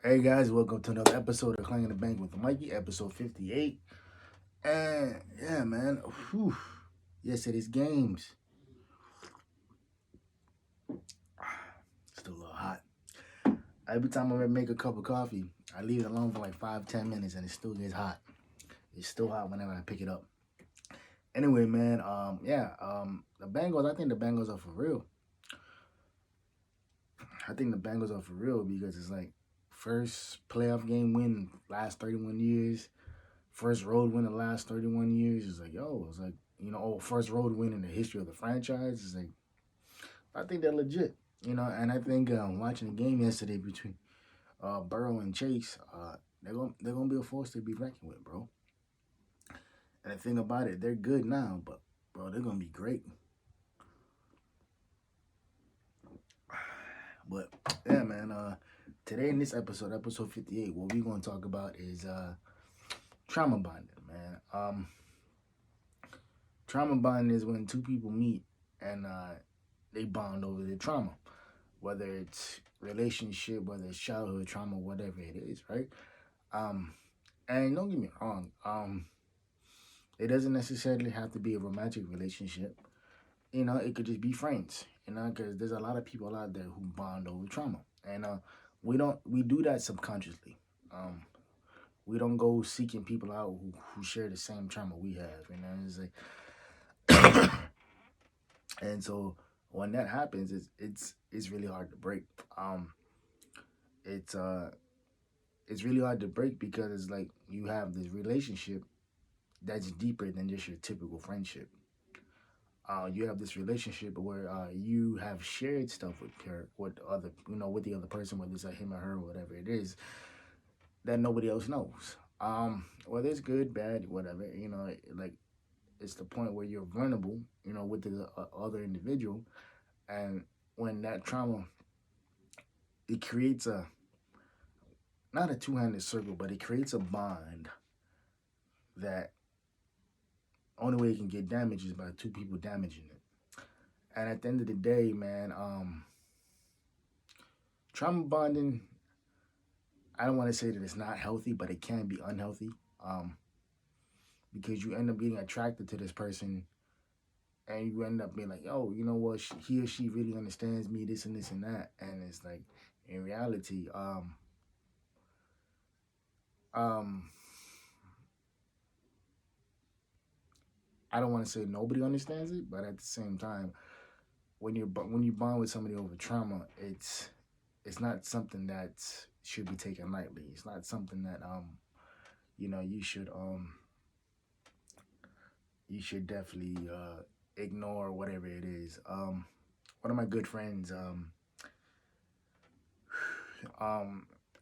Hey guys, welcome to another episode of Clangin the Bank with Mikey, episode 58. And yeah, man, whew, yesterday's games. Still a little hot. Every time I make a cup of coffee, I leave it alone for like 5, 10 minutes and it still gets hot. It's still hot whenever I pick it up. Anyway, man, the Bengals, I think the Bengals are for real. I think the Bengals are for real because it's like first playoff game win last 31 years. First road win the last 31 years. It's like, yo, it's like, first road win in the history of the franchise. It's like, I think they're legit, and I think watching the game yesterday between Burrow and Chase, they're gonna be a force to be reckoned with, bro. And the thing about it, they're good now, but bro, they're gonna be great. But yeah, man. Today in this episode 58, what we're gonna talk about is trauma bonding, man. Trauma bonding is when two people meet and they bond over their trauma, whether it's relationship, whether it's childhood trauma, whatever it is, right? Um, and don't get me wrong, it doesn't necessarily have to be a romantic relationship. It could just be friends. Because there's a lot of people out there who bond over trauma, and we do that subconsciously. Um, we don't go seeking people out who share the same trauma we have. It's like, and so when that happens, it's really hard to break. It's uh it's really hard to break because it's like you have this relationship that's deeper than just your typical friendship. You have this relationship where you have shared stuff with her, with the other person, whether it's him or her, or whatever it is, that nobody else knows. Whether it's good, bad, whatever, like it's the point where you're vulnerable, with the other individual, and when that trauma, it creates a not a two-handed circle, but it creates a bond that only way it can get damaged is by two people damaging it. And at the end of the day, man, trauma bonding, I don't want to say that it's not healthy, but it can be unhealthy. Um, because you end up getting attracted to this person and you end up being like, oh, you know what, he or she really understands me, this and this and that. And it's like, in reality, um, I don't want to say nobody understands it, but at the same time, when you bond with somebody over trauma, it's not something that should be taken lightly. It's not something that you know you should um you should definitely ignore whatever it is. One of my good friends, um,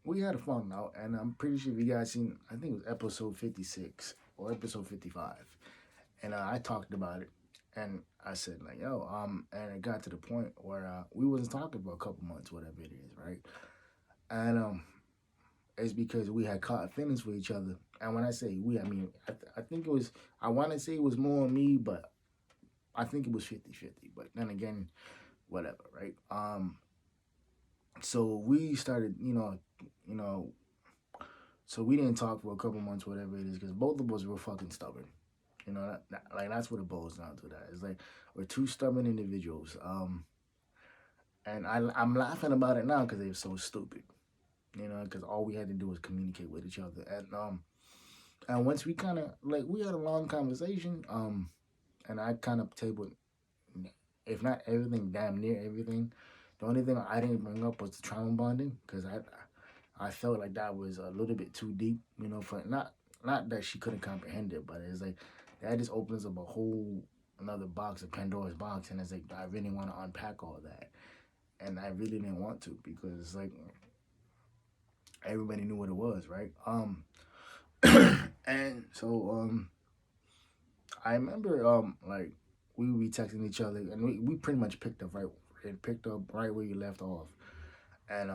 we had a fun out, and I'm pretty sure you guys seen. I think it was episode 56 or episode 55, and I talked about it, and I said like, yo, and it got to the point where we wasn't talking for a couple months, whatever it is, right? And it's because we had caught feelings for each other. And when I say we, I mean, I think it was, I want to say it was more on me, but I think it was 50-50. But then again, whatever, right? So we started, you know, so we didn't talk for a couple months, whatever it is, because both of us were fucking stubborn. Like that's what it boils down to. That it's like we're two stubborn individuals. And I'm laughing about it now because they're so stupid. Because all we had to do was communicate with each other. And once we kind of like we had a long conversation, and I kind of tabled, if not everything, damn near everything. The only thing I didn't bring up was the trauma bonding because I felt like that was a little bit too deep, for not that she couldn't comprehend it, but it's like that just opens up a whole another box of Pandora's box, and it's like I really want to unpack all that, and I really didn't want to because it's like everybody knew what it was, right? And so I remember like we would be texting each other, and we pretty much picked up right where you left off, and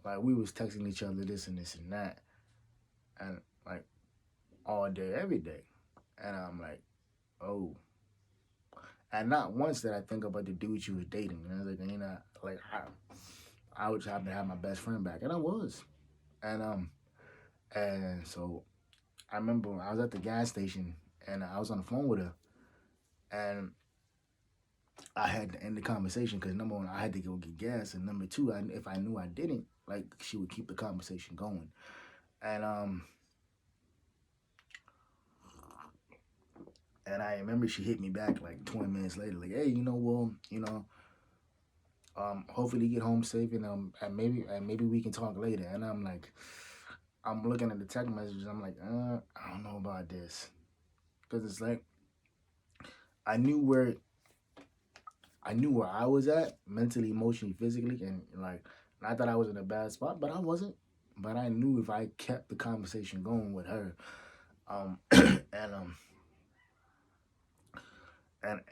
like we was texting each other this and this and that, and like all day every day, and I'm like, oh, and not once did I think about the dude she was dating, and I was like, like I would happen to have my best friend back, and I was. And so I remember I was at the gas station and I was on the phone with her, and I had to end the conversation because number one, I had to go get gas, and number two, if I knew I didn't, like she would keep the conversation going. And and I remember she hit me back like 20 minutes later, like, hey, hopefully you get home safe, and maybe we can talk later. And I'm like, I'm looking at the text messages, I'm like, I don't know about this, because it's like I knew where I knew where I was at mentally, emotionally, physically, and like not that I was in a bad spot, but I wasn't. But I knew if I kept the conversation going with her, and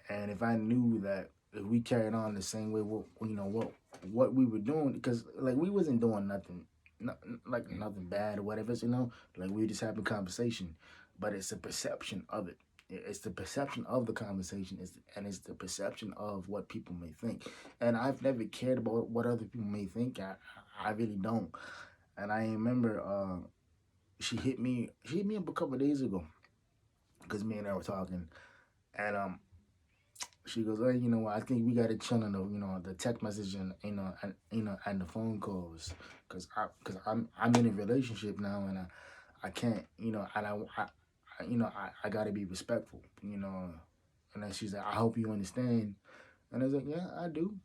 and if I knew that if we carried on the same way, what we were doing, because like we wasn't doing nothing, not, like nothing bad or whatever, like we were just having conversation, but it's the perception of it. It's the perception of the conversation, and it's the perception of what people may think. And I've never cared about what other people may think. I really don't. And I remember she hit me up a couple of days ago because me and her were talking, and she goes, "Hey, you know what? I think we got to chill on the text message and and the phone calls, cause I'm in a relationship now, and I can't, and I got to be respectful, And then she's like, I hope you understand. And I was like, yeah, I do.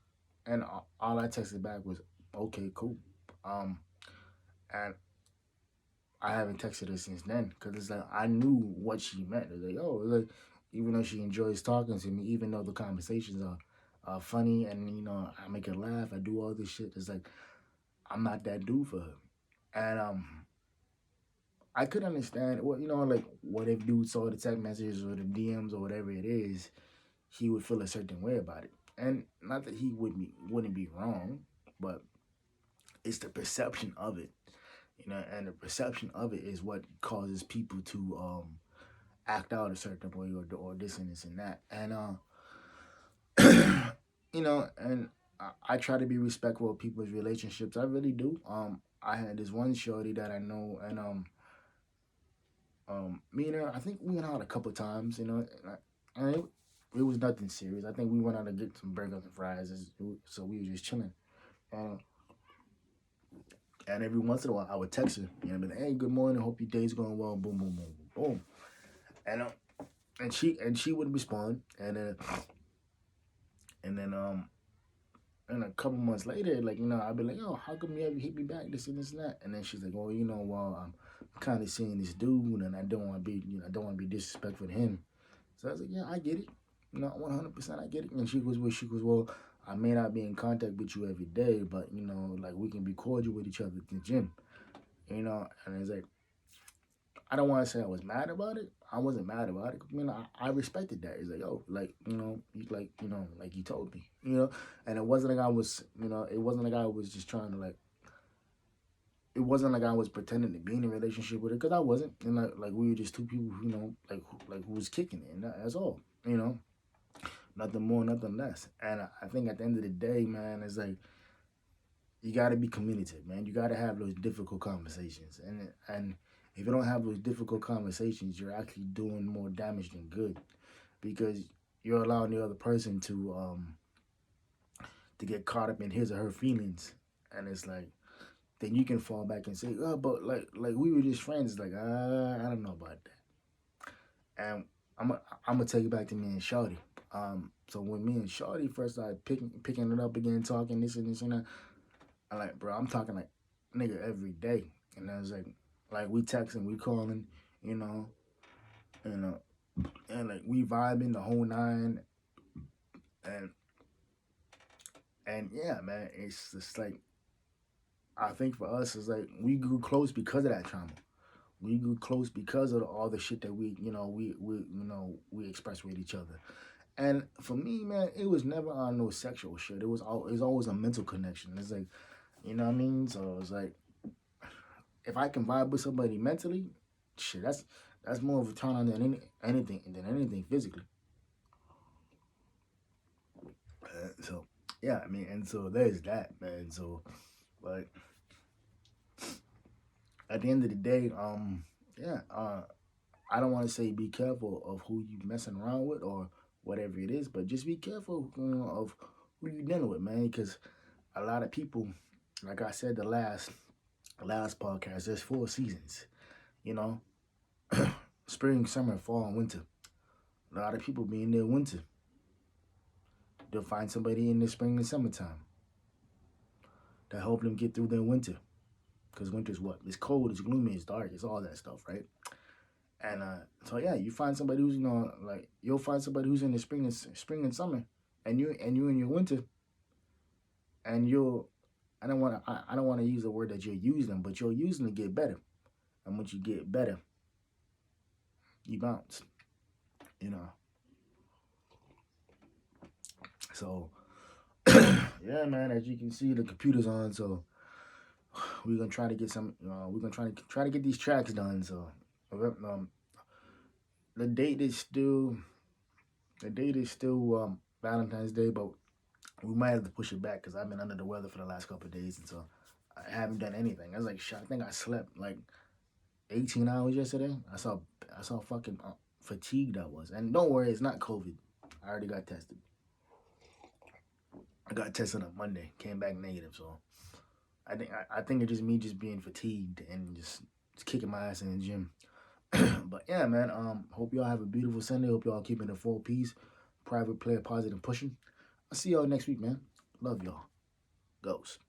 And all I texted back was, okay, cool. Um, and I haven't texted her since then because it's like I knew what she meant. It's like, oh, like even though she enjoys talking to me, even though the conversations are funny and I make her laugh, I do all this shit. It's like I'm not that dude for her, and I could understand what like what if dude saw the text messages or the DMs or whatever it is, he would feel a certain way about it, and not that he wouldn't be wrong, but it's the perception of it, and the perception of it is what causes people to act out a certain way or this and this and that. And and I try to be respectful of people's relationships. I really do. I had this one shorty that I know, and me and her, I think we went out a couple times, and it was nothing serious. I think we went out to get some burgers and fries, so we were just chilling. And and every once in a while, I would text her, be like, "Hey, good morning. Hope your day's going well." Boom, boom, boom, boom, boom. And she would respond, and then and a couple months later, like I'd be like, "Yo, how come you ever hit me back? This and this and that." And then she's like, "Well, well, I'm kind of seeing this dude, and I don't want to be, I don't want to be disrespectful to him." So I was like, "Yeah, I get it, 100%, I get it." And well, I may not be in contact with you every day, but like we can be cordial with each other at the gym, And it's like, I don't want to say I was mad about it. I wasn't mad about it. I respected that. It's like, oh, like, like you told me, and it wasn't like I was, it wasn't like I was just trying to it wasn't like I was pretending to be in a relationship with her because I wasn't. And like we were just two people, like who was kicking it, and that's all, nothing more, nothing less. And I think at the end of the day, man, it's like, you got to be communicative, man. You got to have those difficult conversations, and if you don't have those difficult conversations, you're actually doing more damage than good, because you're allowing the other person to get caught up in his or her feelings, and it's like then you can fall back and say, oh, but like we were just friends. Like I don't know about that, and I'm gonna take it back to me and Shawty. So when me and Shawty first started picking it up again, talking this and this and that, I like, bro, I'm talking like nigga every day. And I was like we texting, we calling, you know, and like we vibing the whole nine, and yeah, man, it's just like I think for us it's like we grew close because of that trauma. We grew close because of all the shit that we express with each other. And for me, man, it was never on no sexual shit. It was always a mental connection. It's like, you know what I mean? So it's like if I can vibe with somebody mentally, shit, that's more of a turn on than anything physically. So yeah, I mean, and so there's that, man. So like at the end of the day, yeah, I don't want to say be careful of who you messing around with or whatever it is, but just be careful, of who you dealing with, man. Because a lot of people, like I said, the last podcast, there's 4 seasons. You know, spring, summer, fall, and winter. A lot of people be in their winter. They'll find somebody in the spring and summertime to help them get through their winter. Because winter's what? It's cold, it's gloomy, it's dark, it's all that stuff, right? And so yeah, you find somebody who's like you'll find somebody who's in the spring and summer, and you in your winter, and you'll I don't want to use the word that you're using, but you're using to get better, and once you get better, you bounce, you know. So yeah, man, as you can see, the computer's on, so we're gonna try to get some. We're gonna try to get these tracks done. So the date is still Valentine's Day, but we might have to push it back because I've been under the weather for the last couple of days, and so I haven't done anything. I was like, shit, I think I slept like 18 hours yesterday. I saw fucking fatigued I was. And don't worry, it's not COVID. I already got tested. I got tested on Monday, came back negative. So I think it's just me just being fatigued and just kicking my ass in the gym. But yeah, man. Hope y'all have a beautiful Sunday. Hope y'all keeping the 4 P's. Private, player, positive, pushing. I'll see y'all next week, man. Love y'all. Ghost.